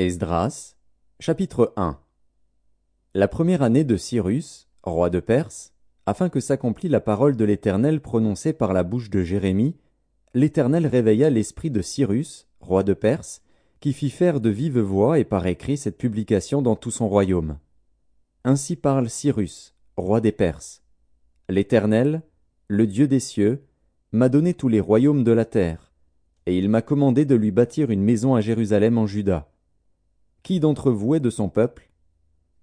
Esdras, chapitre 1. La première année de Cyrus, roi de Perse, afin que s'accomplît la parole de l'Éternel prononcée par la bouche de Jérémie, l'Éternel réveilla l'esprit de Cyrus, roi de Perse, qui fit faire de vive voix et par écrit cette publication dans tout son royaume. Ainsi parle Cyrus, roi des Perses. L'Éternel, le Dieu des cieux, m'a donné tous les royaumes de la terre, et il m'a commandé de lui bâtir une maison à Jérusalem en Juda. Qui d'entre vous est de son peuple?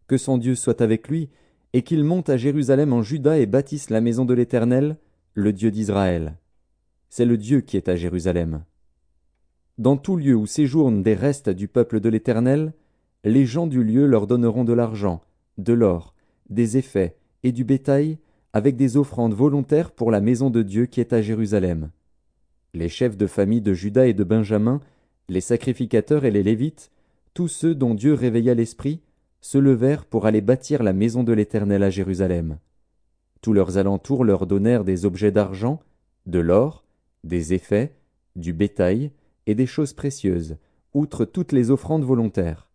Que son Dieu soit avec lui, et qu'il monte à Jérusalem en Juda et bâtisse la maison de l'Éternel, le Dieu d'Israël. C'est le Dieu qui est à Jérusalem. Dans tout lieu où séjournent des restes du peuple de l'Éternel, les gens du lieu leur donneront de l'argent, de l'or, des effets et du bétail, avec des offrandes volontaires pour la maison de Dieu qui est à Jérusalem. Les chefs de famille de Juda et de Benjamin, les sacrificateurs et les Lévites, tous ceux dont Dieu réveilla l'esprit, se levèrent pour aller bâtir la maison de l'Éternel à Jérusalem. Tous leurs alentours leur donnèrent des objets d'argent, de l'or, des effets, du bétail et des choses précieuses, outre toutes les offrandes volontaires.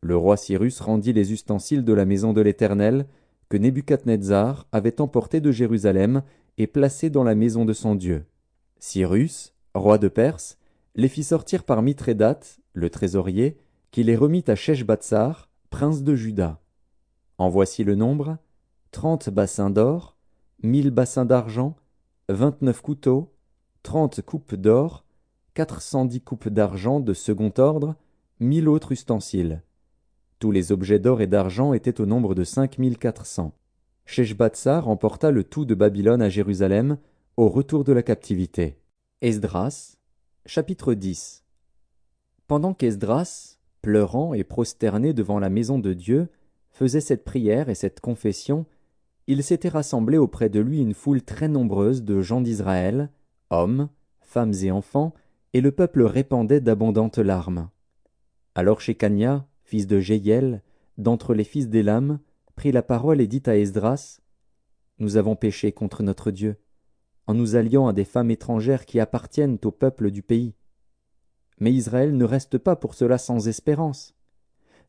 Le roi Cyrus rendit les ustensiles de la maison de l'Éternel que Nebuchadnezzar avait emportés de Jérusalem et placés dans la maison de son Dieu. Cyrus, roi de Perse, les fit sortir par Mithrédate, le trésorier, qui les remit à Sheshbatsar, prince de Juda. En voici le nombre: 30 bassins d'or, 1000 bassins d'argent, 29 couteaux, 30 coupes d'or, 410 coupes d'argent de second ordre, 1000 autres ustensiles. Tous les objets d'or et d'argent étaient au nombre de 5400. Sheshbatsar emporta le tout de Babylone à Jérusalem au retour de la captivité. Esdras, chapitre 10. Pendant qu'Esdras, pleurant et prosterné devant la maison de Dieu, faisait cette prière et cette confession, il s'était rassemblé auprès de lui une foule très nombreuse de gens d'Israël, hommes, femmes et enfants, et le peuple répandait d'abondantes larmes. Alors Shekania, fils de Jéhiel, d'entre les fils d'Élam, prit la parole et dit à Esdras: « Nous avons péché contre notre Dieu, en nous alliant à des femmes étrangères qui appartiennent au peuple du pays. Mais Israël ne reste pas pour cela sans espérance.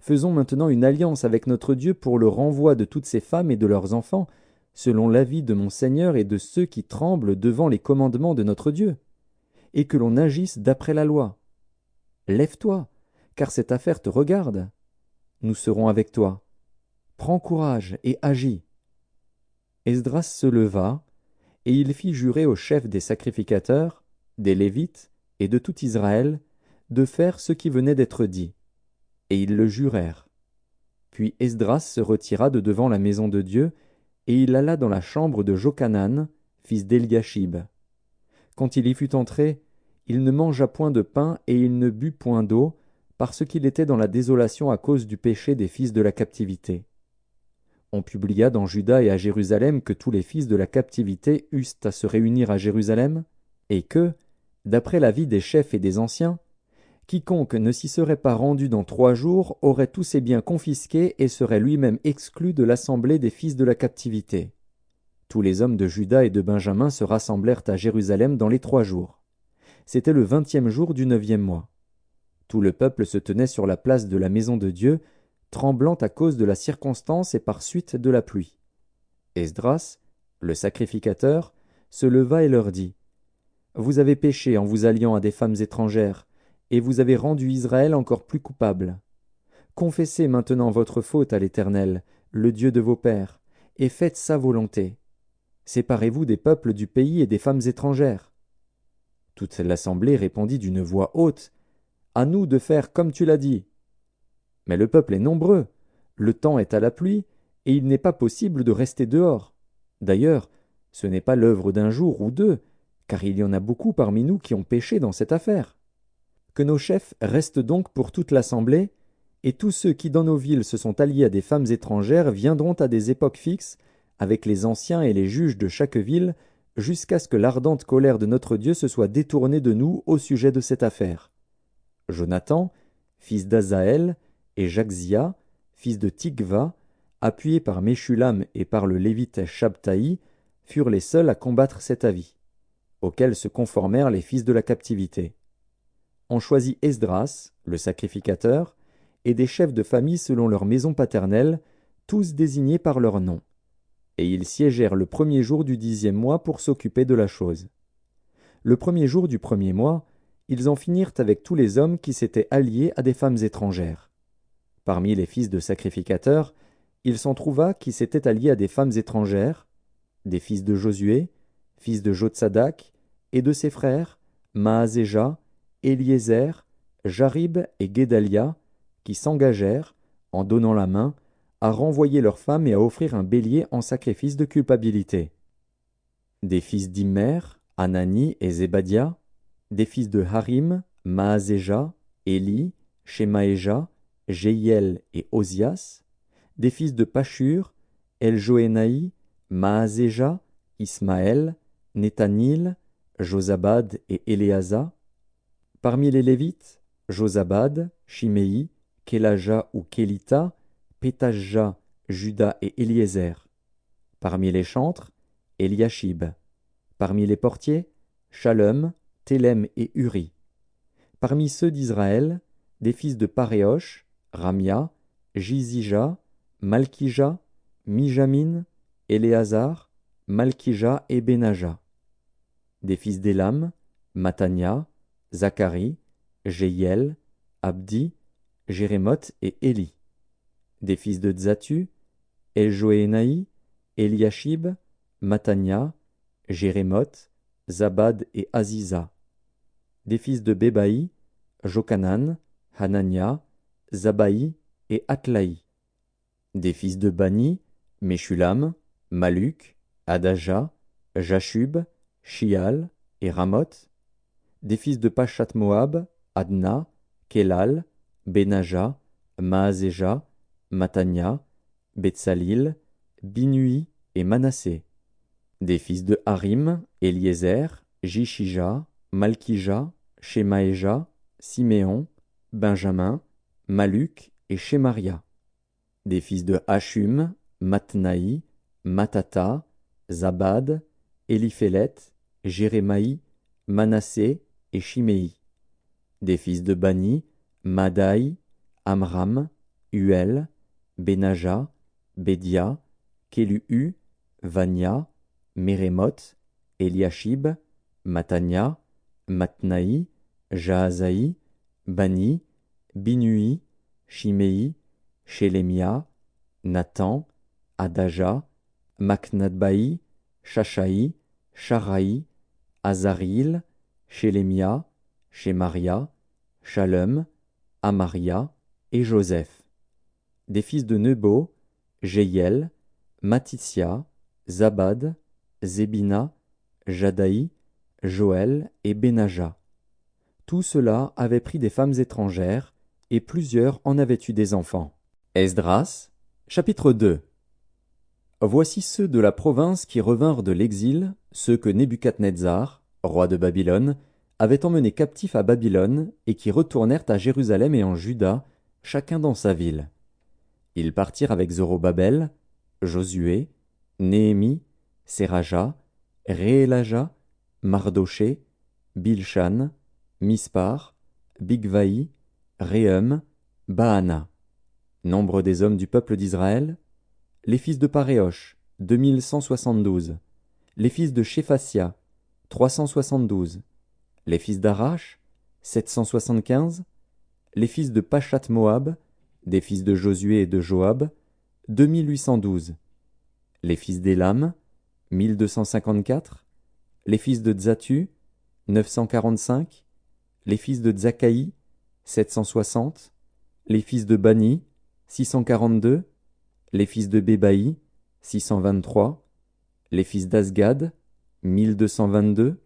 Faisons maintenant une alliance avec notre Dieu pour le renvoi de toutes ces femmes et de leurs enfants, selon l'avis de mon Seigneur et de ceux qui tremblent devant les commandements de notre Dieu, et que l'on agisse d'après la loi. Lève-toi, car cette affaire te regarde. Nous serons avec toi. Prends courage et agis. » Esdras se leva, et il fit jurer aux chefs des sacrificateurs, des Lévites et de tout Israël, de faire ce qui venait d'être dit. Et ils le jurèrent. Puis Esdras se retira de devant la maison de Dieu, et il alla dans la chambre de Jochanan, fils d'Eliashib. Quand il y fut entré, il ne mangea point de pain et il ne but point d'eau, parce qu'il était dans la désolation à cause du péché des fils de la captivité. On publia dans Juda et à Jérusalem que tous les fils de la captivité eussent à se réunir à Jérusalem, et que, d'après l'avis des chefs et des anciens, quiconque ne s'y serait pas rendu dans 3 jours aurait tous ses biens confisqués et serait lui-même exclu de l'assemblée des fils de la captivité. Tous les hommes de Juda et de Benjamin se rassemblèrent à Jérusalem dans les 3 jours. C'était le 20e jour du 9e mois. Tout le peuple se tenait sur la place de la maison de Dieu, tremblant à cause de la circonstance et par suite de la pluie. Esdras, le sacrificateur, se leva et leur dit: « Vous avez péché en vous alliant à des femmes étrangères, et vous avez rendu Israël encore plus coupable. Confessez maintenant votre faute à l'Éternel, le Dieu de vos pères, et faites sa volonté. Séparez-vous des peuples du pays et des femmes étrangères. » Toute l'assemblée répondit d'une voix haute: « À nous de faire comme tu l'as dit. » Mais le peuple est nombreux, le temps est à la pluie, et il n'est pas possible de rester dehors. D'ailleurs, ce n'est pas l'œuvre d'un jour ou 2, car il y en a beaucoup parmi nous qui ont péché dans cette affaire. Que nos chefs restent donc pour toute l'assemblée, et tous ceux qui dans nos villes se sont alliés à des femmes étrangères viendront à des époques fixes, avec les anciens et les juges de chaque ville, jusqu'à ce que l'ardente colère de notre Dieu se soit détournée de nous au sujet de cette affaire. Jonathan, fils d'Azaël, et Jachzia, fils de Tikva, appuyés par Meshulam et par le Lévite Shabtaï, furent les seuls à combattre cet avis, auquel se conformèrent les fils de la captivité. On choisit Esdras, le sacrificateur, et des chefs de famille selon leur maison paternelle, tous désignés par leur nom. Et ils siégèrent le premier jour du 10e mois pour s'occuper de la chose. Le premier jour du premier mois, ils en finirent avec tous les hommes qui s'étaient alliés à des femmes étrangères. Parmi les fils de sacrificateurs, il s'en trouva qui s'étaient alliés à des femmes étrangères, des fils de Josué, fils de Jotsadak, et de ses frères, Maazéja, Éliézer, Jarib et Guédalia, qui s'engagèrent, en donnant la main, à renvoyer leurs femmes et à offrir un bélier en sacrifice de culpabilité. Des fils d'Immer, Anani et Zébadia, des fils de Harim, Maazéja, Éli, Shemaéja, Jéhiel et Osias, des fils de Pashur, Eljoénaï, Maazéja, Ismaël, Nethanil, Josabad et Éléasa. Parmi les Lévites, Josabad, Shiméi, Kélaja ou Kélita, Pétajja, Juda et Éliézer. Parmi les chantres, Eliashib. Parmi les portiers, Shalom, Télem et Uri. Parmi ceux d'Israël, des fils de Paréosh, Ramia, Jizija, Malkija, Mijamin, Éléazar, Malkija et Benaja. Des fils d'Élam, Matania, Zacharie, Jéhiel, Abdi, Jérémoth et Éli. Des fils de Tzatu, Eljoénaï, Eliashib, Matania, Jérémoth, Zabad et Aziza. Des fils de Bébaï, Jokanan, Hanania, Zabaï et Atlaï. Des fils de Bani, Meshulam, Maluk, Adaja, Jashub, Shial et Ramoth. Des fils de Pachat Moab, Adna, Kelal, Benaja, Maazéja, Matania, Betsalil, Binui et Manassé. Des fils de Harim, Éliézer, Jishija, Malkija, Shemaéja, Siméon, Benjamin, Maluk et Shemaria. Des fils de Hashum, Matnaï, Matata, Zabad, Éliphélet, Jérémaï, Manassé et Shiméi. Des fils de Bani, Madaï, Amram, Uel, Benaja, Bédia, Kélu, Vania, Mérémoth, Eliashib, Matania, Matnaï, Jaazaï, Bani, Binui, Shiméi, Shélémia, Nathan, Adaja, Maknadbaï, Shashaï, Sharaï, Azaril, Shélémia, Shemaria, Shalom, Amaria et Joseph. Des fils de Nebo, Jéhiel, Matitsia, Zabad, Zébina, Jadaï, Joël et Benaja. Tout cela avait pris des femmes étrangères, et plusieurs en avaient eu des enfants. Esdras, chapitre 2. Voici ceux de la province qui revinrent de l'exil, ceux que Nebuchadnezzar, roi de Babylone, avait emmenés captifs à Babylone et qui retournèrent à Jérusalem et en Juda, chacun dans sa ville. Ils partirent avec Zorobabel, Josué, Néhémie, Séraja, Réélaja, Mardoché, Bilshan, Mispar, Bigvaï, Réhum, Baana. Nombre des hommes du peuple d'Israël, les fils de Paréosh, 2172, les fils de Shéphasia, 372, les fils d'Arash, 775, les fils de Pachat Moab, des fils de Josué et de Joab, 2812, les fils d'Élam, 1254, les fils de Tzatu, 945, les fils de Tzakaï, 760, les fils de Bani, 642, les fils de Bébaï, 623, les fils d'Azgad, 1222,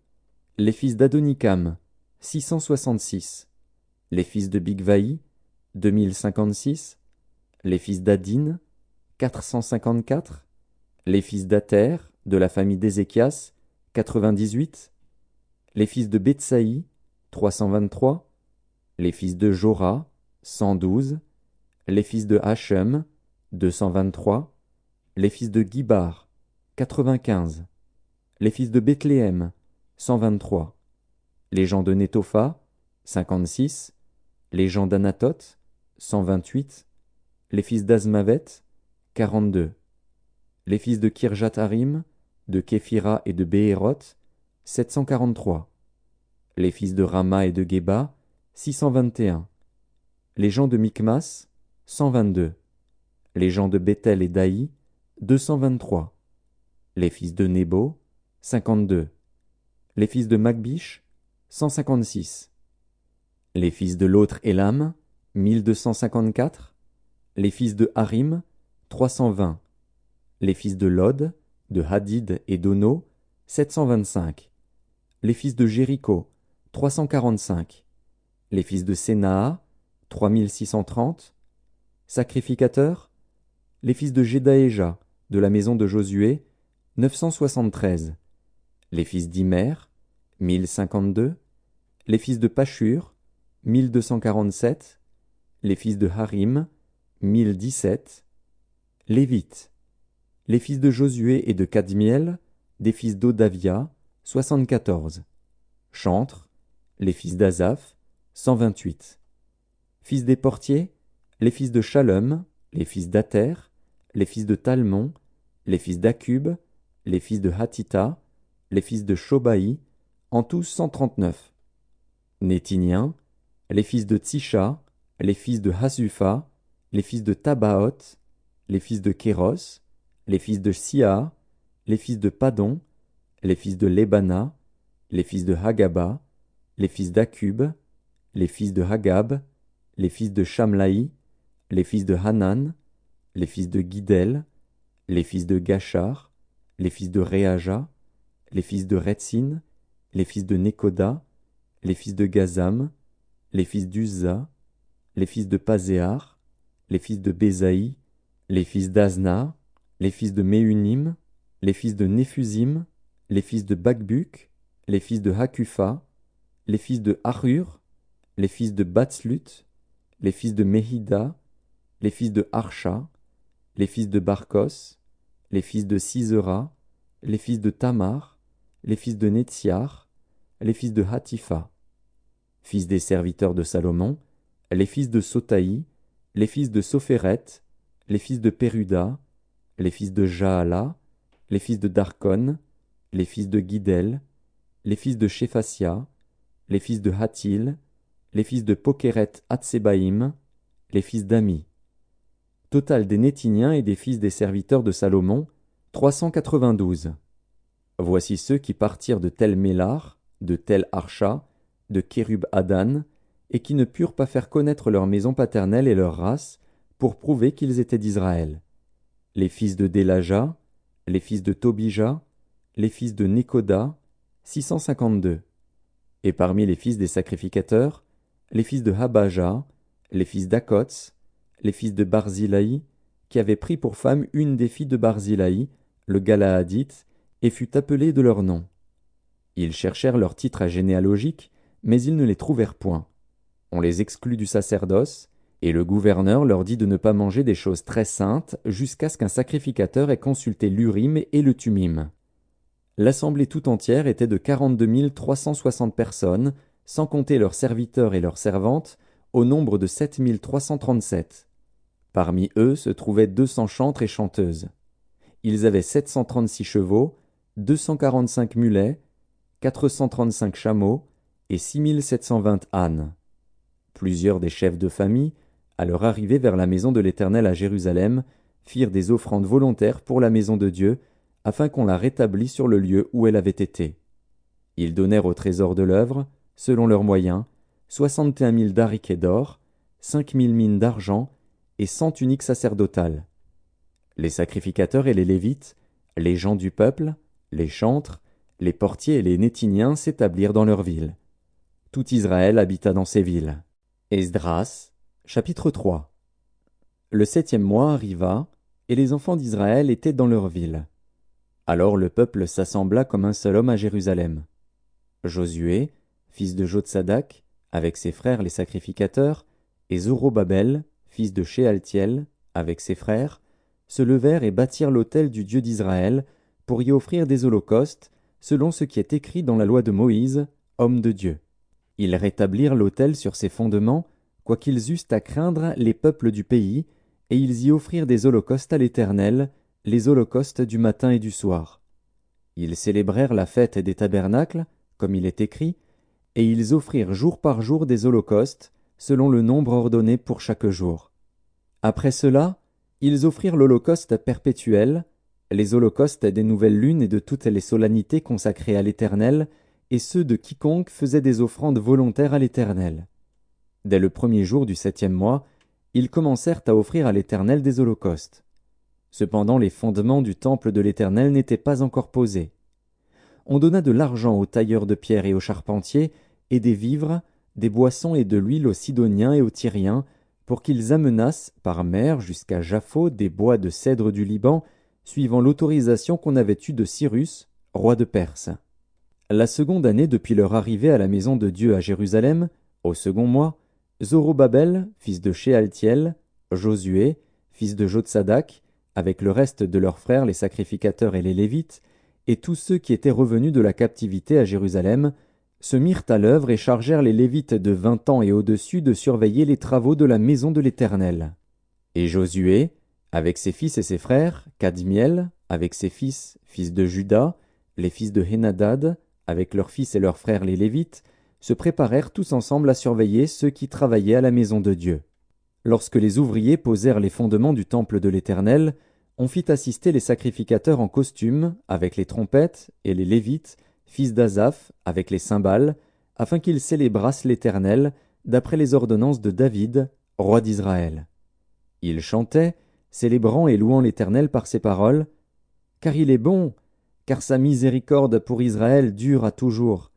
les fils d'Adonikam, 666, les fils de Bigvaï, 2056, les fils d'Adin, 454, les fils d'Ater, de la famille d'Ézéchias, 98, les fils de Betsaï, 323, les fils de Jora, 112, les fils de Hachem, 223, les fils de Gibar, 95, les fils de Bethléem, 123, les gens de Netopha, 56, les gens d'Anatoth, 128. Les fils d'Azmavet, 42. Les fils de Kirjatharim, de Képhira et de Béhéroth, 743. Les fils de Rama et de Geba, 621. Les gens de Micmas, 122. Les gens de Béthel et d'Aï, 223. Les fils de Nebo, 52. Les fils de Magbish, 156. Les fils de l'autre Élam, 1254. Les fils de Harim, 320. Les fils de Lod, de Hadid et d'Ono, 725. Les fils de Jéricho, 345. Les fils de Sénaa, 3630. Sacrificateurs, les fils de Jedaéja, de la maison de Josué, 973. Les fils d'Imer, 1052. Les fils de Pashur, 1247. Les fils de Harim, 1017. Lévites, les fils de Josué et de Kadmiel, des fils d'Odavia, 74. Chantres, les fils d'Azaph, 128. Fils des portiers, les fils de Shalom, les fils d'Ater, les fils de Talmon, les fils d'Akub, les fils de Hatita, les fils de Shobaï, en tout 139. Nétiniens, les fils de Tsisha, les fils de Hasufa, les fils de Tabaoth, les fils de Kéros, les fils de Sia, les fils de Padon, les fils de Lebana, les fils de Hagaba, les fils d'Akub, les fils de Hagab, les fils de Shamlaï, les fils de Hanan, les fils de Guidel, les fils de Gachar, les fils de Réaja, les fils de Retsin, les fils de Nekoda, les fils de Gazam, les fils d'Uzza, les fils de Pazéar, les fils de Bézaï, les fils d'Azna, les fils de Méunim, les fils de Néphusim, les fils de Bakbuk, les fils de Hakufa, les fils de Harur, les fils de Batslut, les fils de Mehida, les fils de Harsha, les fils de Barkos, les fils de Sisera, les fils de Tamar, les fils de Netziar, les fils de Hatifa. Fils des serviteurs de Salomon, les fils de Sotaï, les fils de Sophéret, les fils de Péruda, les fils de Jaala, les fils de Darkon, les fils de Guidel, les fils de Shéphasia, les fils de Hatil, les fils de Pokeret Hatsebaïm, les fils d'Ami. Total des Nétiniens et des fils des serviteurs de Salomon, 392. Voici ceux qui partirent de Tel Mélar, de Tel Harsha, de Kérub Adan, et qui ne purent pas faire connaître leur maison paternelle et leur race, pour prouver qu'ils étaient d'Israël. Les fils de Délaja, les fils de Tobija, les fils de Nekoda, 652. Et parmi les fils des sacrificateurs, les fils de Habaja, les fils d'Akots, les fils de Barzilaï, qui avaient pris pour femme une des filles de Barzilaï, le Galaadite, et fut appelé de leur nom. Ils cherchèrent leur titre généalogique, mais ils ne les trouvèrent point. On les exclut du sacerdoce, et le gouverneur leur dit de ne pas manger des choses très saintes jusqu'à ce qu'un sacrificateur ait consulté l'Urim et le Tumim. L'assemblée tout entière était de 42 360 personnes, sans compter leurs serviteurs et leurs servantes, au nombre de 7 337. Parmi eux se trouvaient 200 chantres et chanteuses. Ils avaient 736 chevaux, 245 mulets, 435 chameaux et 6720 ânes. Plusieurs des chefs de famille, à leur arrivée vers la maison de l'Éternel à Jérusalem, firent des offrandes volontaires pour la maison de Dieu, afin qu'on la rétablît sur le lieu où elle avait été. Ils donnèrent au trésor de l'œuvre, selon leurs moyens, 61 000 dariquets d'or, 5 000 mines d'argent et 100 tuniques sacerdotales. Les sacrificateurs et les Lévites, les gens du peuple, les chantres, les portiers et les Nétiniens s'établirent dans leurs villes. Tout Israël habita dans ces villes. Esdras, chapitre 3. Le 7e mois arriva, et les enfants d'Israël étaient dans leurs villes. Alors le peuple s'assembla comme un seul homme à Jérusalem. Josué, fils de Jotsadak, avec ses frères les sacrificateurs, et Zorobabel, fils de Shealtiel, avec ses frères, se levèrent et bâtirent l'autel du Dieu d'Israël, pour y offrir des holocaustes, selon ce qui est écrit dans la loi de Moïse, homme de Dieu. Ils rétablirent l'autel sur ses fondements, quoiqu'ils eussent à craindre les peuples du pays, et ils y offrirent des holocaustes à l'Éternel, les holocaustes du matin et du soir. Ils célébrèrent la fête des tabernacles, comme il est écrit, et ils offrirent jour par jour des holocaustes, selon le nombre ordonné pour chaque jour. Après cela, ils offrirent l'holocauste perpétuel, les holocaustes des nouvelles lunes et de toutes les solennités consacrées à l'Éternel, et ceux de quiconque faisait des offrandes volontaires à l'Éternel. Dès le premier jour du 7e mois, ils commencèrent à offrir à l'Éternel des holocaustes. Cependant les fondements du temple de l'Éternel n'étaient pas encore posés. On donna de l'argent aux tailleurs de pierre et aux charpentiers, et des vivres, des boissons et de l'huile aux Sidoniens et aux Tyriens, pour qu'ils amenassent par mer jusqu'à Japhos des bois de cèdre du Liban, suivant l'autorisation qu'on avait eue de Cyrus, roi de Perse. La seconde année depuis leur arrivée à la maison de Dieu à Jérusalem, au second mois, Zorobabel, fils de Shealtiel, Josué, fils de Jotsadak, avec le reste de leurs frères les sacrificateurs et les Lévites, et tous ceux qui étaient revenus de la captivité à Jérusalem, se mirent à l'œuvre et chargèrent les Lévites de 20 ans et au-dessus de surveiller les travaux de la maison de l'Éternel. Et Josué, avec ses fils et ses frères, Kadmiel, avec ses fils de Juda, les fils de Henadad, avec leurs fils et leurs frères les Lévites, se préparèrent tous ensemble à surveiller ceux qui travaillaient à la maison de Dieu. Lorsque les ouvriers posèrent les fondements du temple de l'Éternel, on fit assister les sacrificateurs en costume, avec les trompettes, et les Lévites, fils d'Asaph, avec les cymbales, afin qu'ils célébrassent l'Éternel, d'après les ordonnances de David, roi d'Israël. Ils chantaient, célébrant et louant l'Éternel par ces paroles, « Car il est bon, car sa miséricorde pour Israël dure à toujours. »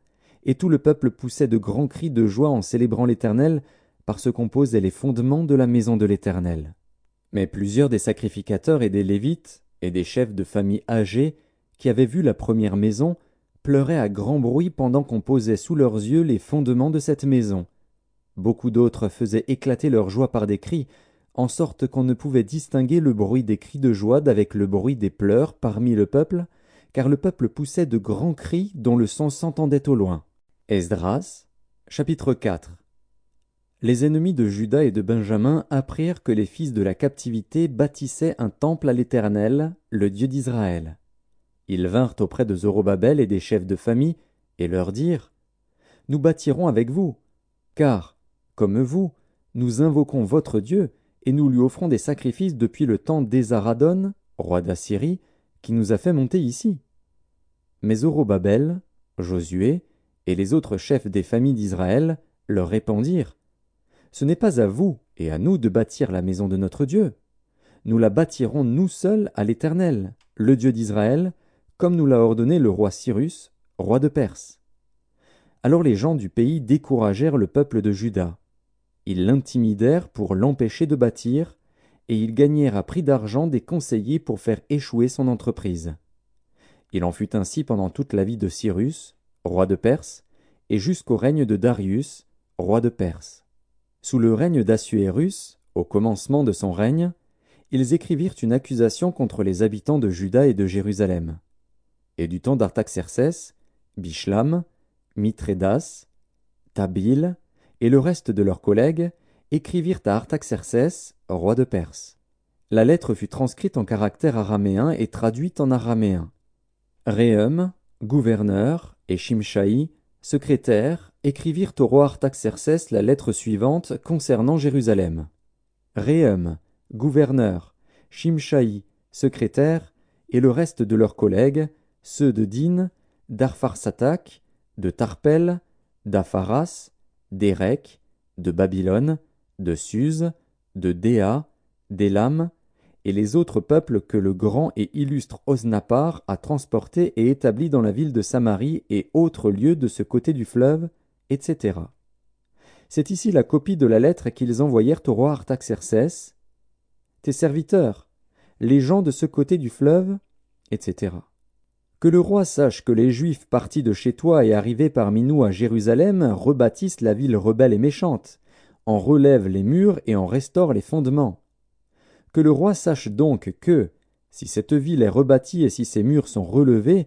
Et tout le peuple poussait de grands cris de joie en célébrant l'Éternel, parce qu'on posait les fondements de la maison de l'Éternel. Mais plusieurs des sacrificateurs et des Lévites, et des chefs de famille âgés, qui avaient vu la première maison, pleuraient à grand bruit pendant qu'on posait sous leurs yeux les fondements de cette maison. Beaucoup d'autres faisaient éclater leur joie par des cris, en sorte qu'on ne pouvait distinguer le bruit des cris de joie d'avec le bruit des pleurs parmi le peuple, car le peuple poussait de grands cris dont le son s'entendait au loin. Esdras, chapitre 4. Les ennemis de Juda et de Benjamin apprirent que les fils de la captivité bâtissaient un temple à l'Éternel, le Dieu d'Israël. Ils vinrent auprès de Zorobabel et des chefs de famille, et leur dirent « Nous bâtirons avec vous, car, comme vous, nous invoquons votre Dieu, et nous lui offrons des sacrifices depuis le temps d'Esaradon, roi d'Assyrie, qui nous a fait monter ici. » Mais Zorobabel, Josué, et les autres chefs des familles d'Israël leur répondirent « Ce n'est pas à vous et à nous de bâtir la maison de notre Dieu. Nous la bâtirons nous seuls à l'Éternel, le Dieu d'Israël, comme nous l'a ordonné le roi Cyrus, roi de Perse. » Alors les gens du pays découragèrent le peuple de Juda. Ils l'intimidèrent pour l'empêcher de bâtir, et ils gagnèrent à prix d'argent des conseillers pour faire échouer son entreprise. Il en fut ainsi pendant toute la vie de Cyrus, roi de Perse, et jusqu'au règne de Darius, roi de Perse. Sous le règne d'Assuérus, au commencement de son règne, ils écrivirent une accusation contre les habitants de Juda et de Jérusalem. Et du temps d'Artaxercès, Bishlam, Mithrédas, Tabil et le reste de leurs collègues écrivirent à Artaxercès, roi de Perse. La lettre fut transcrite en caractère araméen et traduite en araméen. Réhum, gouverneur, et Shimshaï, secrétaire, écrivirent au roi Artaxercès la lettre suivante concernant Jérusalem. Réhum, gouverneur, Shimshaï, secrétaire, et le reste de leurs collègues, ceux de Din, d'Arpharsatak, de Tarpel, d'Apharas, d'Érec, de Babylone, de Suse, de Déa, d'Élam, et les autres peuples que le grand et illustre Osnappar a transportés et établis dans la ville de Samarie et autres lieux de ce côté du fleuve, etc. C'est ici la copie de la lettre qu'ils envoyèrent au roi Artaxercès. Tes serviteurs, les gens de ce côté du fleuve, etc. Que le roi sache que les Juifs partis de chez toi et arrivés parmi nous à Jérusalem rebâtissent la ville rebelle et méchante, en relèvent les murs et en restaurent les fondements. Que le roi sache donc que, si cette ville est rebâtie et si ses murs sont relevés,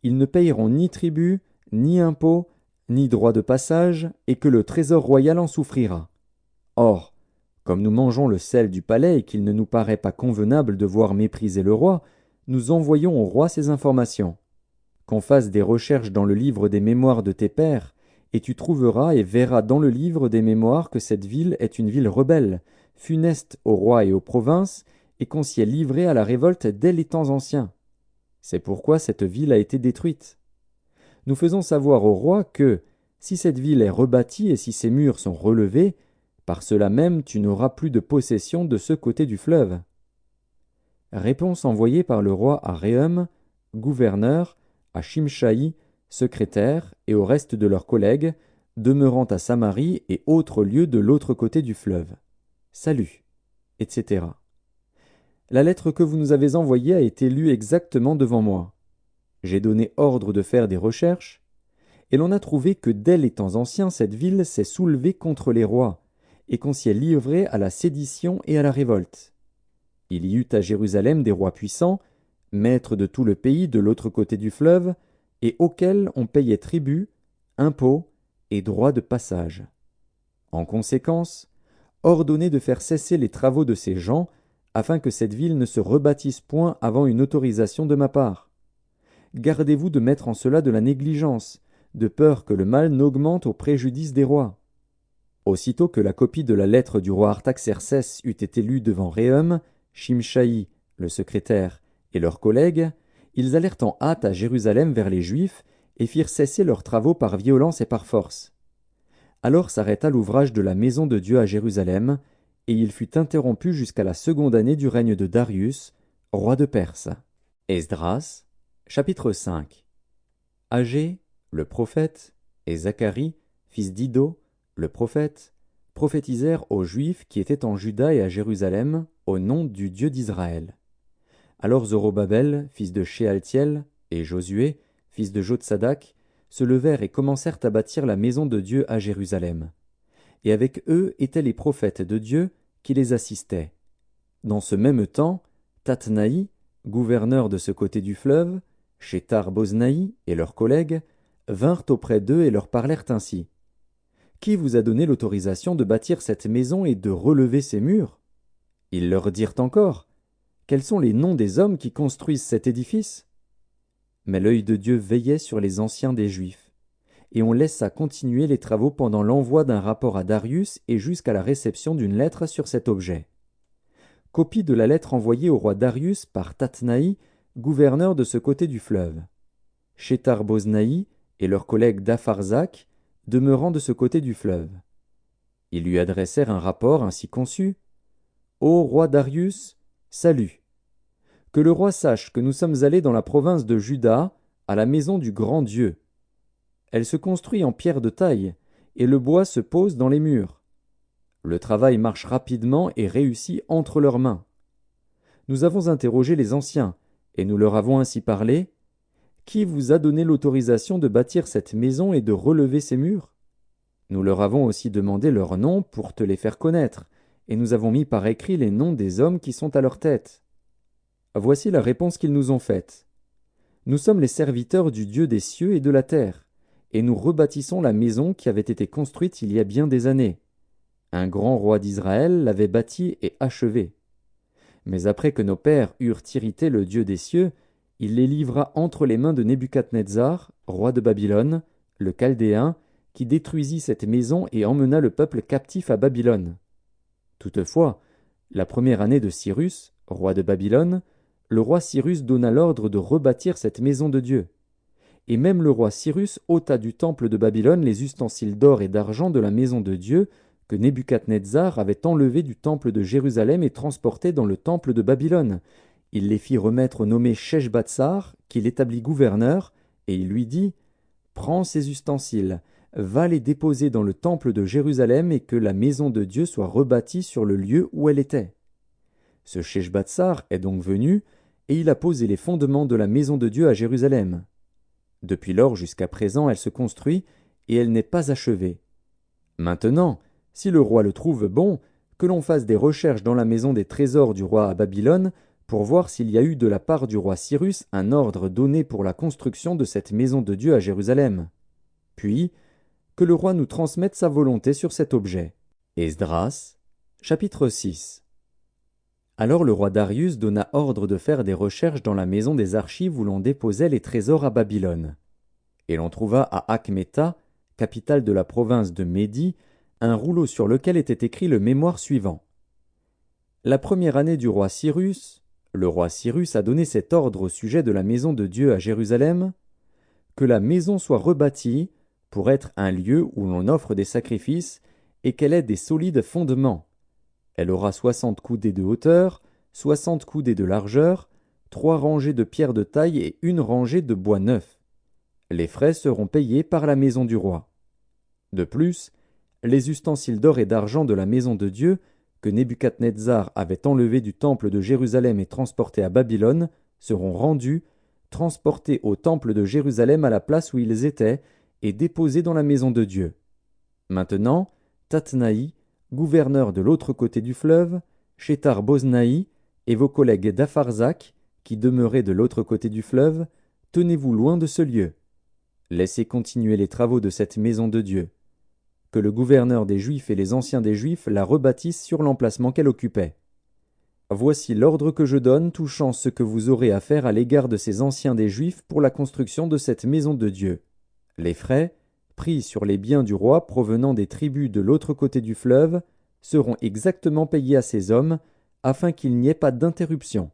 ils ne payeront ni tribut, ni impôts, ni droit de passage, et que le trésor royal en souffrira. Or, comme nous mangeons le sel du palais et qu'il ne nous paraît pas convenable de voir mépriser le roi, nous envoyons au roi ces informations. Qu'on fasse des recherches dans le livre des mémoires de tes pères, et tu trouveras et verras dans le livre des mémoires que cette ville est une ville rebelle, funeste au roi et aux provinces, et qu'on s'y est livré à la révolte dès les temps anciens. C'est pourquoi cette ville a été détruite. Nous faisons savoir au roi que, si cette ville est rebâtie et si ses murs sont relevés, par cela même tu n'auras plus de possession de ce côté du fleuve. Réponse envoyée par le roi à Réhum, gouverneur, à Shimshaï, secrétaire, et au reste de leurs collègues, demeurant à Samarie et autres lieux de l'autre côté du fleuve. Salut, etc. La lettre que vous nous avez envoyée a été lue exactement devant moi. J'ai donné ordre de faire des recherches, et l'on a trouvé que dès les temps anciens cette ville s'est soulevée contre les rois, et qu'on s'y est livré à la sédition et à la révolte. Il y eut à Jérusalem des rois puissants, maîtres de tout le pays de l'autre côté du fleuve, et auxquels on payait tribut, impôts et droits de passage. En conséquence, ordonnez de faire cesser les travaux de ces gens, afin que cette ville ne se rebâtisse point avant une autorisation de ma part. Gardez-vous de mettre en cela de la négligence, de peur que le mal n'augmente au préjudice des rois. Aussitôt que la copie de la lettre du roi Artaxercès eut été lue devant Réhum, Shimshaï, le secrétaire, et leurs collègues, ils allèrent en hâte à Jérusalem vers les Juifs et firent cesser leurs travaux par violence et par force. Alors s'arrêta l'ouvrage de la maison de Dieu à Jérusalem, et il fut interrompu jusqu'à la seconde année du règne de Darius, roi de Perse. Esdras, chapitre 5. Agé, le prophète, et Zacharie, fils d'Ido, le prophète, prophétisèrent aux Juifs qui étaient en Juda et à Jérusalem, au nom du Dieu d'Israël. Alors Zorobabel, fils de Shealtiel, et Josué, fils de Jotsadak, se levèrent et commencèrent à bâtir la maison de Dieu à Jérusalem. Et avec eux étaient les prophètes de Dieu qui les assistaient. Dans ce même temps, Tatnaï, gouverneur de ce côté du fleuve, Shethar-Boznaï et leurs collègues, vinrent auprès d'eux et leur parlèrent ainsi. Qui vous a donné l'autorisation de bâtir cette maison et de relever ses murs? Ils leur dirent encore, quels sont les noms des hommes qui construisent cet édifice? Mais l'œil de Dieu veillait sur les anciens des Juifs, et on laissa continuer les travaux pendant l'envoi d'un rapport à Darius et jusqu'à la réception d'une lettre sur cet objet. Copie de la lettre envoyée au roi Darius par Tatnaï, gouverneur de ce côté du fleuve. Shethar-Boznaï et leurs collègues d'Apharzak, demeurant de ce côté du fleuve. Ils lui adressèrent un rapport ainsi conçu. Ô roi Darius, salut. Que le roi sache que nous sommes allés dans la province de Juda, à la maison du grand Dieu. Elle se construit en pierre de taille, et le bois se pose dans les murs. Le travail marche rapidement et réussit entre leurs mains. Nous avons interrogé les anciens, et nous leur avons ainsi parlé. Qui vous a donné l'autorisation de bâtir cette maison et de relever ses murs? Nous leur avons aussi demandé leurs noms pour te les faire connaître, et nous avons mis par écrit les noms des hommes qui sont à leur tête. Voici la réponse qu'ils nous ont faite. Nous sommes les serviteurs du Dieu des cieux et de la terre, et nous rebâtissons la maison qui avait été construite il y a bien des années. Un grand roi d'Israël l'avait bâtie et achevée. Mais après que nos pères eurent irrité le Dieu des cieux, il les livra entre les mains de Nebuchadnezzar, roi de Babylone, le Chaldéen, qui détruisit cette maison et emmena le peuple captif à Babylone. Toutefois, la première année de Cyrus, roi de Babylone, le roi Cyrus donna l'ordre de rebâtir cette maison de Dieu. Et même le roi Cyrus ôta du temple de Babylone les ustensiles d'or et d'argent de la maison de Dieu que Nebuchadnezzar avait enlevés du temple de Jérusalem et transportés dans le temple de Babylone. Il les fit remettre au nommé Sheshbatsar, qu'il établit gouverneur, et il lui dit « Prends ces ustensiles, va les déposer dans le temple de Jérusalem et que la maison de Dieu soit rebâtie sur le lieu où elle était. » Ce Sheshbatsar est donc venu, et il a posé les fondements de la maison de Dieu à Jérusalem. Depuis lors jusqu'à présent elle se construit, et elle n'est pas achevée. Maintenant, si le roi le trouve bon, que l'on fasse des recherches dans la maison des trésors du roi à Babylone, pour voir s'il y a eu de la part du roi Cyrus un ordre donné pour la construction de cette maison de Dieu à Jérusalem. Puis, que le roi nous transmette sa volonté sur cet objet. Esdras, chapitre 6. Alors le roi Darius donna ordre de faire des recherches dans la maison des archives où l'on déposait les trésors à Babylone. Et l'on trouva à Achméta, capitale de la province de Médie, un rouleau sur lequel était écrit le mémoire suivant. La première année du roi Cyrus, le roi Cyrus a donné cet ordre au sujet de la maison de Dieu à Jérusalem, que la maison soit rebâtie pour être un lieu où l'on offre des sacrifices et qu'elle ait des solides fondements. Elle aura 60 coudées de hauteur, 60 coudées de largeur, 3 rangées de pierres de taille et 1 rangée de bois neuf. Les frais seront payés par la maison du roi. De plus, les ustensiles d'or et d'argent de la maison de Dieu, que Nebuchadnezzar avait enlevés du temple de Jérusalem et transportés à Babylone, seront rendus, transportés au temple de Jérusalem à la place où ils étaient, et déposés dans la maison de Dieu. Maintenant, Tatnaï, gouverneur de l'autre côté du fleuve, Shethar-Boznaï et vos collègues d'Apharzak, qui demeuraient de l'autre côté du fleuve, tenez-vous loin de ce lieu. Laissez continuer les travaux de cette maison de Dieu. Que le gouverneur des Juifs et les anciens des Juifs la rebâtissent sur l'emplacement qu'elle occupait. Voici l'ordre que je donne touchant ce que vous aurez à faire à l'égard de ces anciens des Juifs pour la construction de cette maison de Dieu. Les frais, pris sur les biens du roi provenant des tribus de l'autre côté du fleuve, seront exactement payés à ces hommes, afin qu'il n'y ait pas d'interruption.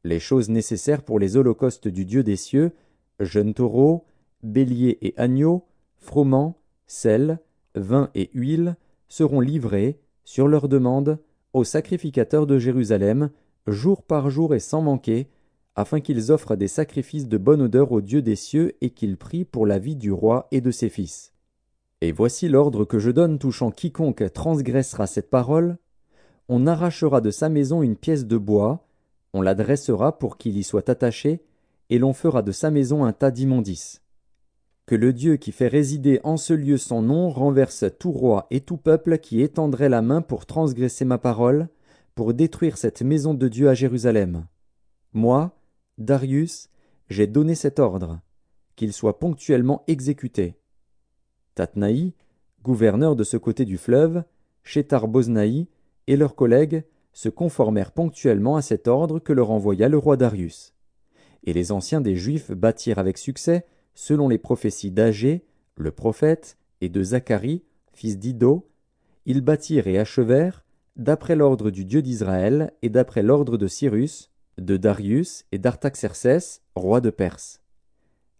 Les choses nécessaires pour les holocaustes du Dieu des cieux, jeunes taureaux, béliers et agneaux, froment, sel, vin et huile, seront livrés, sur leur demande, aux sacrificateurs de Jérusalem, jour par jour et sans manquer, afin qu'ils offrent des sacrifices de bonne odeur au Dieu des cieux et qu'ils prient pour la vie du roi et de ses fils. Et voici l'ordre que je donne touchant quiconque transgressera cette parole. On arrachera de sa maison une pièce de bois, on la dressera pour qu'il y soit attaché, et l'on fera de sa maison un tas d'immondices. Que le Dieu qui fait résider en ce lieu son nom renverse tout roi et tout peuple qui étendrait la main pour transgresser ma parole, pour détruire cette maison de Dieu à Jérusalem. Moi, Darius, j'ai donné cet ordre, qu'il soit ponctuellement exécuté. Tatnaï, gouverneur de ce côté du fleuve, Shethar-Boznaï et leurs collègues se conformèrent ponctuellement à cet ordre que leur envoya le roi Darius. Et les anciens des Juifs bâtirent avec succès, selon les prophéties d'Agé, le prophète, et de Zacharie, fils d'Iddo, ils bâtirent et achevèrent, d'après l'ordre du Dieu d'Israël et d'après l'ordre de Cyrus, de Darius et d'Artaxercès, roi de Perse.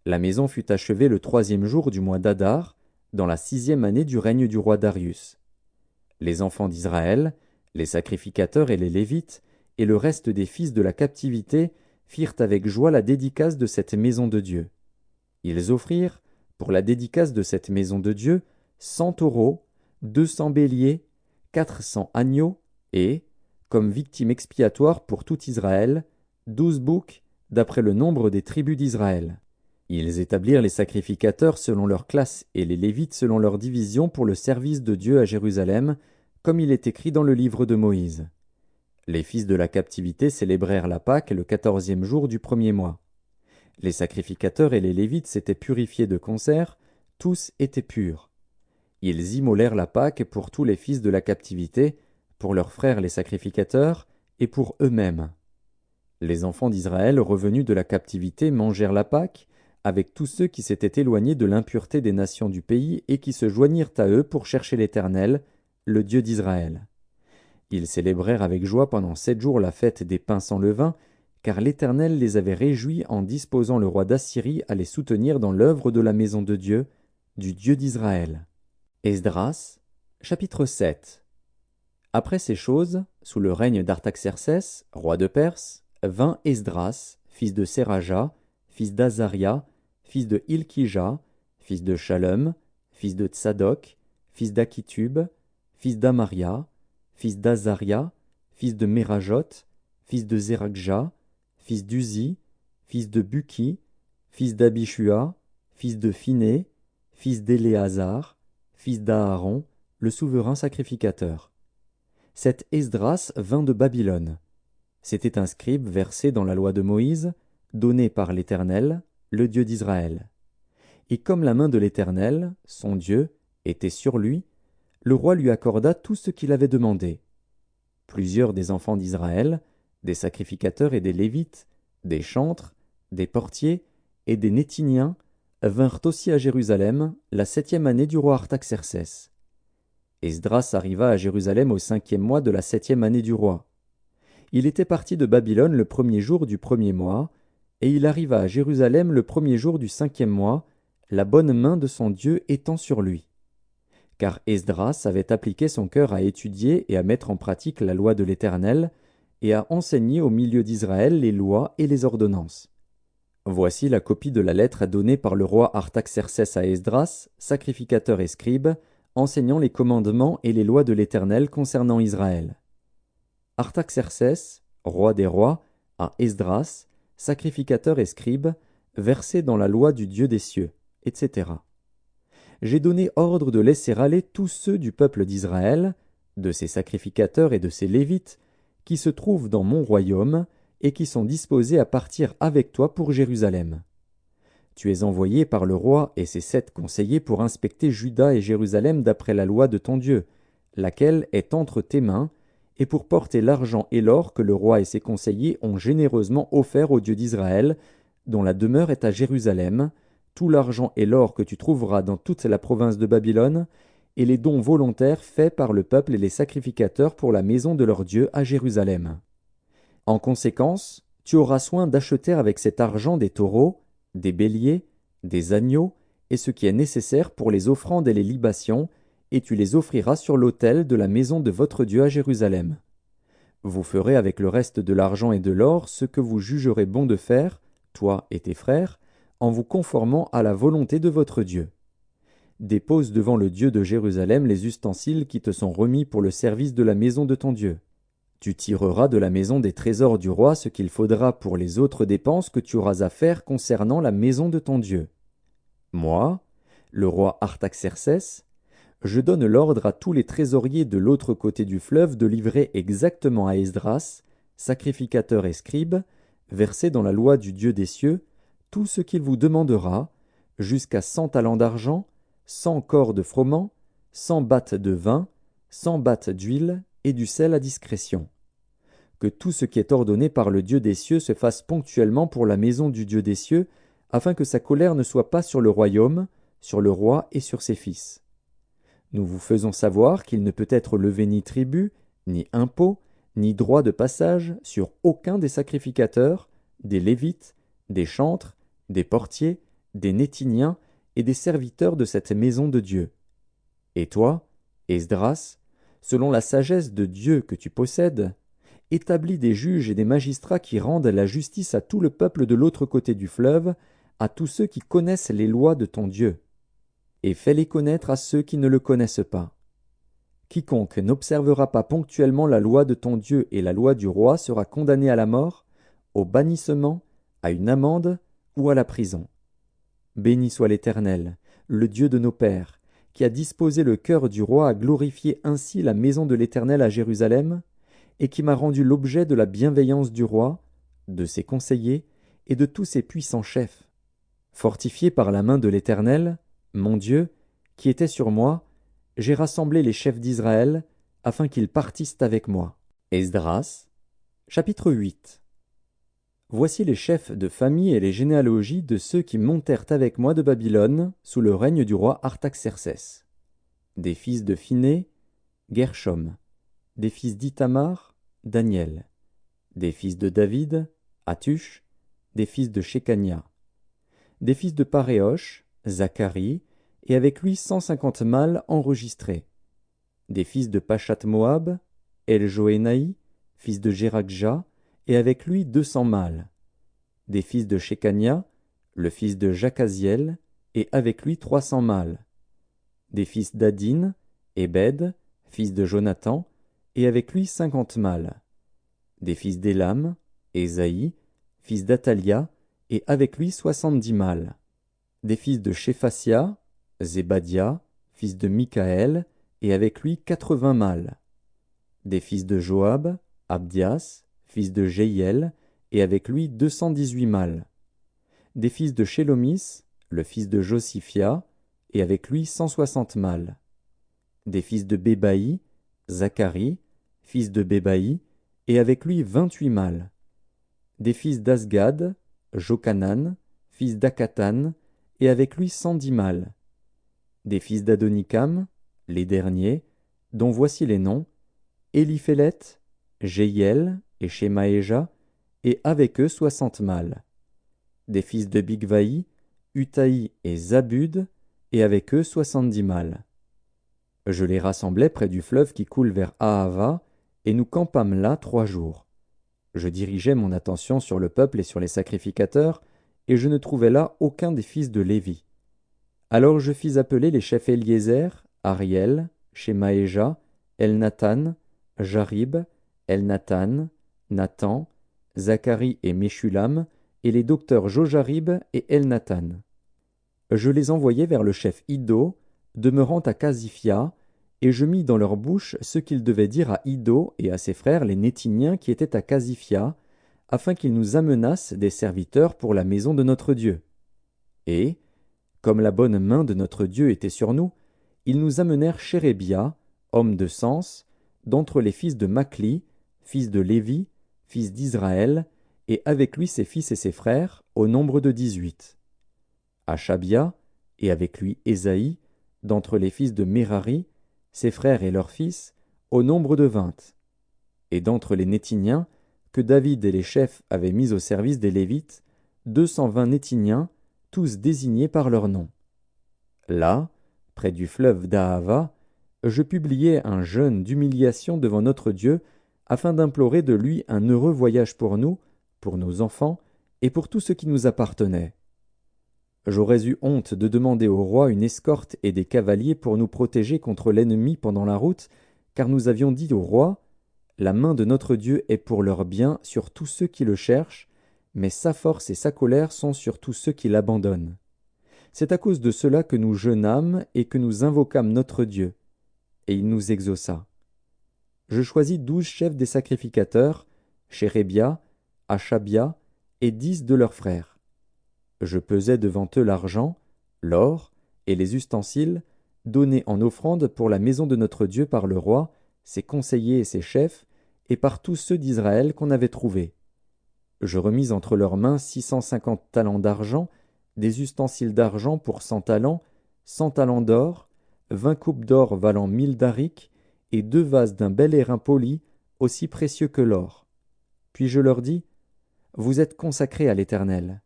La maison fut achevée le 3e jour du mois d'Adar, dans la 6e année du règne du roi Darius. Les enfants d'Israël, les sacrificateurs et les Lévites, et le reste des fils de la captivité firent avec joie la dédicace de cette maison de Dieu. Ils offrirent, pour la dédicace de cette maison de Dieu, 100 taureaux, 200 béliers, 400 agneaux, et, comme victime expiatoire pour tout Israël, 12 boucs, d'après le nombre des tribus d'Israël. Ils établirent les sacrificateurs selon leur classe et les Lévites selon leur division pour le service de Dieu à Jérusalem, comme il est écrit dans le livre de Moïse. Les fils de la captivité célébrèrent la Pâque le 14e jour du 1er mois. Les sacrificateurs et les Lévites s'étaient purifiés de concert, tous étaient purs. Ils immolèrent la Pâque pour tous les fils de la captivité, pour leurs frères les sacrificateurs, et pour eux-mêmes. Les enfants d'Israël revenus de la captivité mangèrent la Pâque, avec tous ceux qui s'étaient éloignés de l'impureté des nations du pays et qui se joignirent à eux pour chercher l'Éternel, le Dieu d'Israël. Ils célébrèrent avec joie pendant 7 jours la fête des pains sans levain, car l'Éternel les avait réjouis en disposant le roi d'Assyrie à les soutenir dans l'œuvre de la maison de Dieu, du Dieu d'Israël. Esdras, chapitre 7. Après ces choses, sous le règne d'Artaxercès, roi de Perse, vint Esdras, fils de Séraja, fils d'Azaria, fils de Hilkija, fils de Shallum, fils de Tsadok, fils d'Akitub, fils d'Amaria, fils d'Azaria, fils de Mérajot, fils de Zérakja, fils d'Uzi, fils de Buki, fils d'Abishua, fils de Phiné, fils d'Éléazar, fils d'Aaron, le souverain sacrificateur. Cet Esdras vint de Babylone. C'était un scribe versé dans la loi de Moïse, donné par l'Éternel, le Dieu d'Israël. Et comme la main de l'Éternel, son Dieu, était sur lui, le roi lui accorda tout ce qu'il avait demandé. Plusieurs des enfants d'Israël, des sacrificateurs et des Lévites, des chantres, des portiers et des Néthiniens vinrent aussi à Jérusalem la 7e année du roi Artaxercès. Esdras arriva à Jérusalem au 5e mois de la 7e année du roi. Il était parti de Babylone le 1er jour du 1er mois, et il arriva à Jérusalem le 1er jour du 5e mois, la bonne main de son Dieu étant sur lui. Car Esdras avait appliqué son cœur à étudier et à mettre en pratique la loi de l'Éternel, et à enseigner au milieu d'Israël les lois et les ordonnances. Voici la copie de la lettre donnée par le roi Artaxercès à Esdras, sacrificateur et scribe, enseignant les commandements et les lois de l'Éternel concernant Israël. Artaxercès, roi des rois, à Esdras, sacrificateur et scribe, versé dans la loi du Dieu des cieux, etc. J'ai donné ordre de laisser aller tous ceux du peuple d'Israël, de ses sacrificateurs et de ses Lévites, qui se trouvent dans mon royaume, et qui sont disposés à partir avec toi pour Jérusalem. Tu es envoyé par le roi et ses 7 conseillers pour inspecter Juda et Jérusalem d'après la loi de ton Dieu, laquelle est entre tes mains, et pour porter l'argent et l'or que le roi et ses conseillers ont généreusement offert au Dieu d'Israël, dont la demeure est à Jérusalem, tout l'argent et l'or que tu trouveras dans toute la province de Babylone, et les dons volontaires faits par le peuple et les sacrificateurs pour la maison de leur Dieu à Jérusalem. En conséquence, tu auras soin d'acheter avec cet argent des taureaux, des béliers, des agneaux, et ce qui est nécessaire pour les offrandes et les libations, et tu les offriras sur l'autel de la maison de votre Dieu à Jérusalem. Vous ferez avec le reste de l'argent et de l'or ce que vous jugerez bon de faire, toi et tes frères, en vous conformant à la volonté de votre Dieu. Dépose devant le Dieu de Jérusalem les ustensiles qui te sont remis pour le service de la maison de ton Dieu. Tu tireras de la maison des trésors du roi ce qu'il faudra pour les autres dépenses que tu auras à faire concernant la maison de ton Dieu. Moi, le roi Artaxercès, je donne l'ordre à tous les trésoriers de l'autre côté du fleuve de livrer exactement à Esdras, sacrificateur et scribe, versé dans la loi du Dieu des cieux, tout ce qu'il vous demandera, jusqu'à 100 talents d'argent, 100 corps de froment, 100 battes de vin, 100 battes d'huile et du sel à discrétion. Que tout ce qui est ordonné par le Dieu des cieux se fasse ponctuellement pour la maison du Dieu des cieux, afin que sa colère ne soit pas sur le royaume, sur le roi et sur ses fils. Nous vous faisons savoir qu'il ne peut être levé ni tribut, ni impôt, ni droit de passage sur aucun des sacrificateurs, des Lévites, des chantres, des portiers, des Néthiniens et des serviteurs de cette maison de Dieu. Et toi, Esdras, selon la sagesse de Dieu que tu possèdes, établis des juges et des magistrats qui rendent la justice à tout le peuple de l'autre côté du fleuve, à tous ceux qui connaissent les lois de ton Dieu, et fais-les connaître à ceux qui ne le connaissent pas. Quiconque n'observera pas ponctuellement la loi de ton Dieu et la loi du roi sera condamné à la mort, au bannissement, à une amende ou à la prison. Béni soit l'Éternel, le Dieu de nos pères, qui a disposé le cœur du roi à glorifier ainsi la maison de l'Éternel à Jérusalem, et qui m'a rendu l'objet de la bienveillance du roi, de ses conseillers et de tous ses puissants chefs. Fortifié par la main de l'Éternel, mon Dieu, qui était sur moi, j'ai rassemblé les chefs d'Israël, afin qu'ils partissent avec moi. Esdras, chapitre 8. Voici les chefs de famille et les généalogies de ceux qui montèrent avec moi de Babylone, sous le règne du roi Artaxercès. Des fils de Phiné, Gershom. Des fils d'Ithamar, Daniel. Des fils de David, Hattush. Des fils de Shekania. Des fils de Paréosh, Zacharie, et avec lui 150 mâles enregistrés. Des fils de Pachat-Moab, Eljoénaï, fils de Jérakja, et avec lui 200 mâles. Des fils de Shekania, le fils de Jacaziel, et avec lui 300 mâles. Des fils d'Adin, Ebed, fils de Jonathan, et avec lui 50 mâles. Des fils d'Élam, Ésaïe, fils d'Atalia, et avec lui 70 mâles. Des fils de Shéphasia, Zébadia, fils de Michaël, et avec lui 80 mâles. Des fils de Joab, Abdias, fils de Jéhiel, et avec lui 218 mâles. Des fils de Shélomis, le fils de Josiphia, et avec lui 160 mâles. Des fils de Bébaï, Zacharie, fils de Bébaï, et avec lui 28 mâles. Des fils d'Asgad, Jochanan, fils d'Akatan, et avec lui 110 mâles. Des fils d'Adonikam, les derniers, dont voici les noms: Éliphélet, Jéiel et Shemaéja, et avec eux 60 mâles. Des fils de Bigvaï, Utaï et Zabud, et avec eux 70 mâles. Je les rassemblai près du fleuve qui coule vers Ahava, et nous campâmes là 3 jours. Je dirigeai mon attention sur le peuple et sur les sacrificateurs, et je ne trouvai là aucun des fils de Lévi. Alors je fis appeler les chefs Éliézer, Ariel, Shemaéja, Elnathan, Jarib, Elnathan, Nathan, Zacharie et Meshulam, et les docteurs Jojarib et Elnathan. Je les envoyai vers le chef Iddo, demeurant à Casifia, et je mis dans leur bouche ce qu'ils devaient dire à Iddo et à ses frères les Nétiniens qui étaient à Casifia, afin qu'ils nous amenassent des serviteurs pour la maison de notre Dieu. Et, comme la bonne main de notre Dieu était sur nous, ils nous amenèrent Chérébia, homme de sens, d'entre les fils de Machli, fils de Lévi, fils d'Israël, et avec lui ses fils et ses frères, au nombre de 18. Achabia, et avec lui Ésaïe, d'entre les fils de Mérari, ses frères et leurs fils, au nombre de 20. Et d'entre les Nétiniens, que David et les chefs avaient mis au service des Lévites, 220 Nétiniens, tous désignés par leur nom. Là, près du fleuve d'Ahava, je publiai un jeûne d'humiliation devant notre Dieu, afin d'implorer de lui un heureux voyage pour nous, pour nos enfants, et pour tout ce qui nous appartenait. J'aurais eu honte de demander au roi une escorte et des cavaliers pour nous protéger contre l'ennemi pendant la route, car nous avions dit au roi: La main de notre Dieu est pour leur bien sur tous ceux qui le cherchent, mais sa force et sa colère sont sur tous ceux qui l'abandonnent. C'est à cause de cela que nous jeûnâmes et que nous invoquâmes notre Dieu, et il nous exauça. Je choisis 12 chefs des sacrificateurs, Chérébia, Achabia, et 10 de leurs frères. Je pesai devant eux l'argent, l'or et les ustensiles, donnés en offrande pour la maison de notre Dieu par le roi, ses conseillers et ses chefs, et par tous ceux d'Israël qu'on avait trouvés. Je remis entre leurs mains 650 talents d'argent, des ustensiles d'argent pour 100 talents, 100 talents d'or, 20 coupes d'or valant 1000 darics, et 2 vases d'un bel airain poli, aussi précieux que l'or. Puis je leur dis: Vous êtes consacrés à l'Éternel.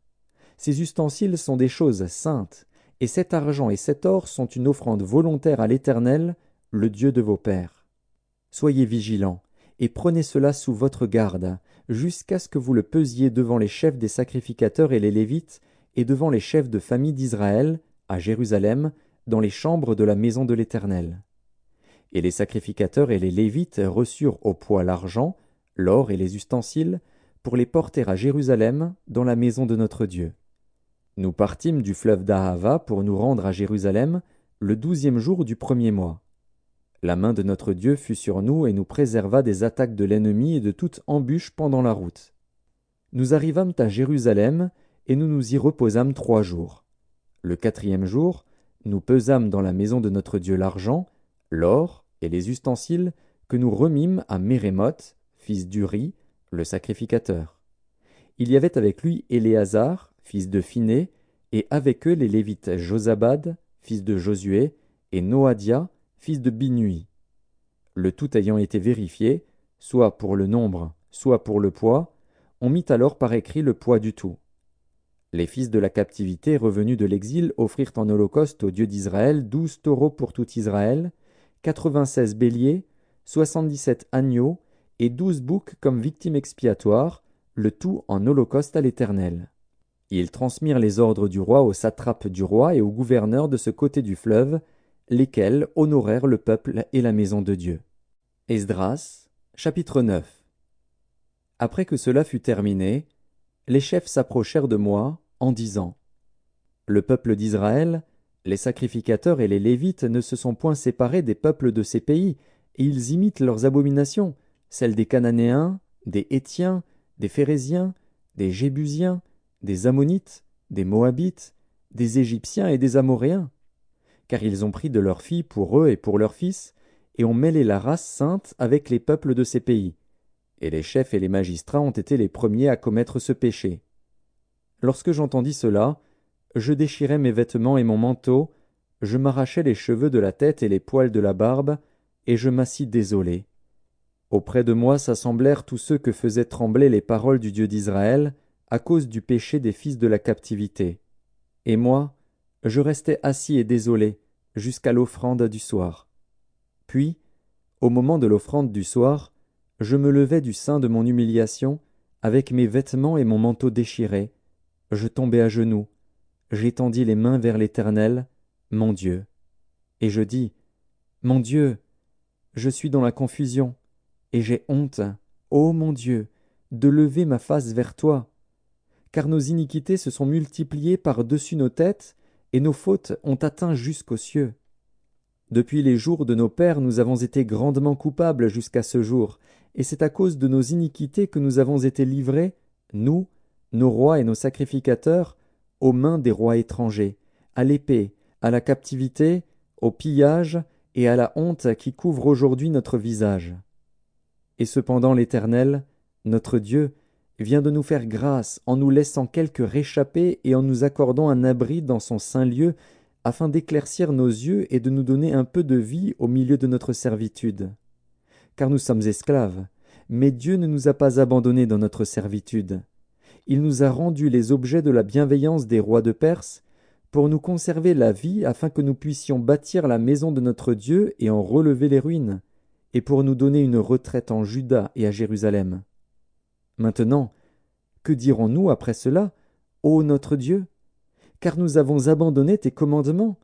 Ces ustensiles sont des choses saintes, et cet argent et cet or sont une offrande volontaire à l'Éternel, le Dieu de vos pères. Soyez vigilants, et prenez cela sous votre garde, jusqu'à ce que vous le pesiez devant les chefs des sacrificateurs et les Lévites, et devant les chefs de famille d'Israël, à Jérusalem, dans les chambres de la maison de l'Éternel. Et les sacrificateurs et les Lévites reçurent au poids l'argent, l'or et les ustensiles, pour les porter à Jérusalem, dans la maison de notre Dieu. Nous partîmes du fleuve d'Ahava pour nous rendre à Jérusalem le 12e jour du 1er mois. La main de notre Dieu fut sur nous et nous préserva des attaques de l'ennemi et de toute embûche pendant la route. Nous arrivâmes à Jérusalem et nous nous y reposâmes 3 jours. Le 4e jour, nous pesâmes dans la maison de notre Dieu l'argent, l'or et les ustensiles que nous remîmes à Mérémoth, fils d'Uri, le sacrificateur. Il y avait avec lui Éléazar, fils de Phiné, et avec eux les Lévites Josabad, fils de Josué, et Noadia, fils de Binui. Le tout ayant été vérifié, soit pour le nombre, soit pour le poids, on mit alors par écrit le poids du tout. Les fils de la captivité revenus de l'exil offrirent en holocauste au Dieu d'Israël 12 taureaux pour tout Israël, 96 béliers, 77 agneaux et 12 boucs comme victimes expiatoires, le tout en holocauste à l'Éternel. Ils transmirent les ordres du roi aux satrapes du roi et aux gouverneurs de ce côté du fleuve, lesquels honorèrent le peuple et la maison de Dieu. Esdras, chapitre 9. Après que cela fut terminé, les chefs s'approchèrent de moi en disant: Le peuple d'Israël, les sacrificateurs et les Lévites ne se sont point séparés des peuples de ces pays, et ils imitent leurs abominations, celles des Cananéens, des Hétiens, des Phéréziens, des Jébusiens, des Ammonites, des Moabites, des Égyptiens et des Amoréens. car ils ont pris de leurs filles pour eux et pour leurs fils, et ont mêlé la race sainte avec les peuples de ces pays. Et les chefs et les magistrats ont été les premiers à commettre ce péché. Lorsque j'entendis cela, je déchirai mes vêtements et mon manteau, je m'arrachai les cheveux de la tête et les poils de la barbe, et je m'assis désolé. Auprès de moi s'assemblèrent tous ceux que faisaient trembler les paroles du Dieu d'Israël, à cause du péché des fils de la captivité. Et moi, je restai assis et désolé, jusqu'à l'offrande du soir. Puis, au moment de l'offrande du soir, je me levai du sein de mon humiliation, avec mes vêtements et mon manteau déchirés. Je tombai à genoux, j'étendis les mains vers l'Éternel, mon Dieu. Et je dis, mon Dieu, je suis dans la confusion, et j'ai honte, ô mon Dieu, de lever ma face vers toi. Car nos iniquités se sont multipliées par-dessus nos têtes, et nos fautes ont atteint jusqu'aux cieux. Depuis les jours de nos pères, nous avons été grandement coupables jusqu'à ce jour, et c'est à cause de nos iniquités que nous avons été livrés, nous, nos rois et nos sacrificateurs, aux mains des rois étrangers, à l'épée, à la captivité, au pillage et à la honte qui couvre aujourd'hui notre visage. Et cependant l'Éternel, notre Dieu, vient de nous faire grâce en nous laissant quelques réchappés et en nous accordant un abri dans son saint lieu, afin d'éclaircir nos yeux et de nous donner un peu de vie au milieu de notre servitude. Car nous sommes esclaves, mais Dieu ne nous a pas abandonnés dans notre servitude. Il nous a rendus les objets de la bienveillance des rois de Perse, pour nous conserver la vie afin que nous puissions bâtir la maison de notre Dieu et en relever les ruines, et pour nous donner une retraite en Juda et à Jérusalem. Maintenant, que dirons-nous après cela, ô notre Dieu? Car nous avons abandonné tes commandements,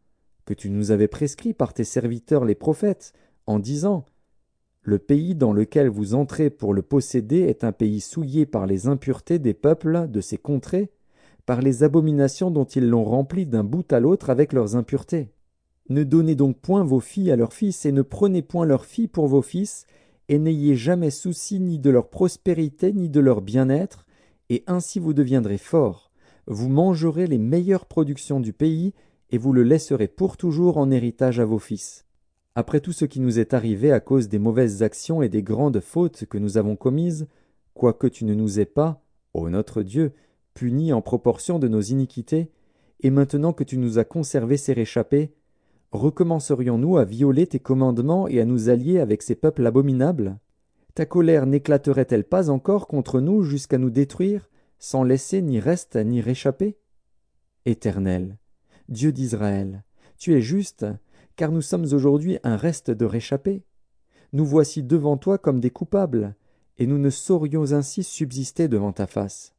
que tu nous avais prescrits par tes serviteurs les prophètes, en disant, « Le pays dans lequel vous entrez pour le posséder est un pays souillé par les impuretés des peuples de ces contrées, par les abominations dont ils l'ont rempli d'un bout à l'autre avec leurs impuretés. Ne donnez donc point vos filles à leurs fils, et ne prenez point leurs filles pour vos fils, et n'ayez jamais souci ni de leur prospérité ni de leur bien-être, et ainsi vous deviendrez forts. Vous mangerez les meilleures productions du pays, et vous le laisserez pour toujours en héritage à vos fils. Après tout ce qui nous est arrivé à cause des mauvaises actions et des grandes fautes que nous avons commises, quoique tu ne nous aies pas, ô notre Dieu, punis en proportion de nos iniquités, et maintenant que tu nous as conservé ces réchappés, recommencerions-nous à violer tes commandements et à nous allier avec ces peuples abominables? Ta colère n'éclaterait-elle pas encore contre nous jusqu'à nous détruire, sans laisser ni reste ni réchappé? Éternel, Dieu d'Israël, tu es juste, car nous sommes aujourd'hui un reste de réchappés. Nous voici devant toi comme des coupables, et nous ne saurions ainsi subsister devant ta face.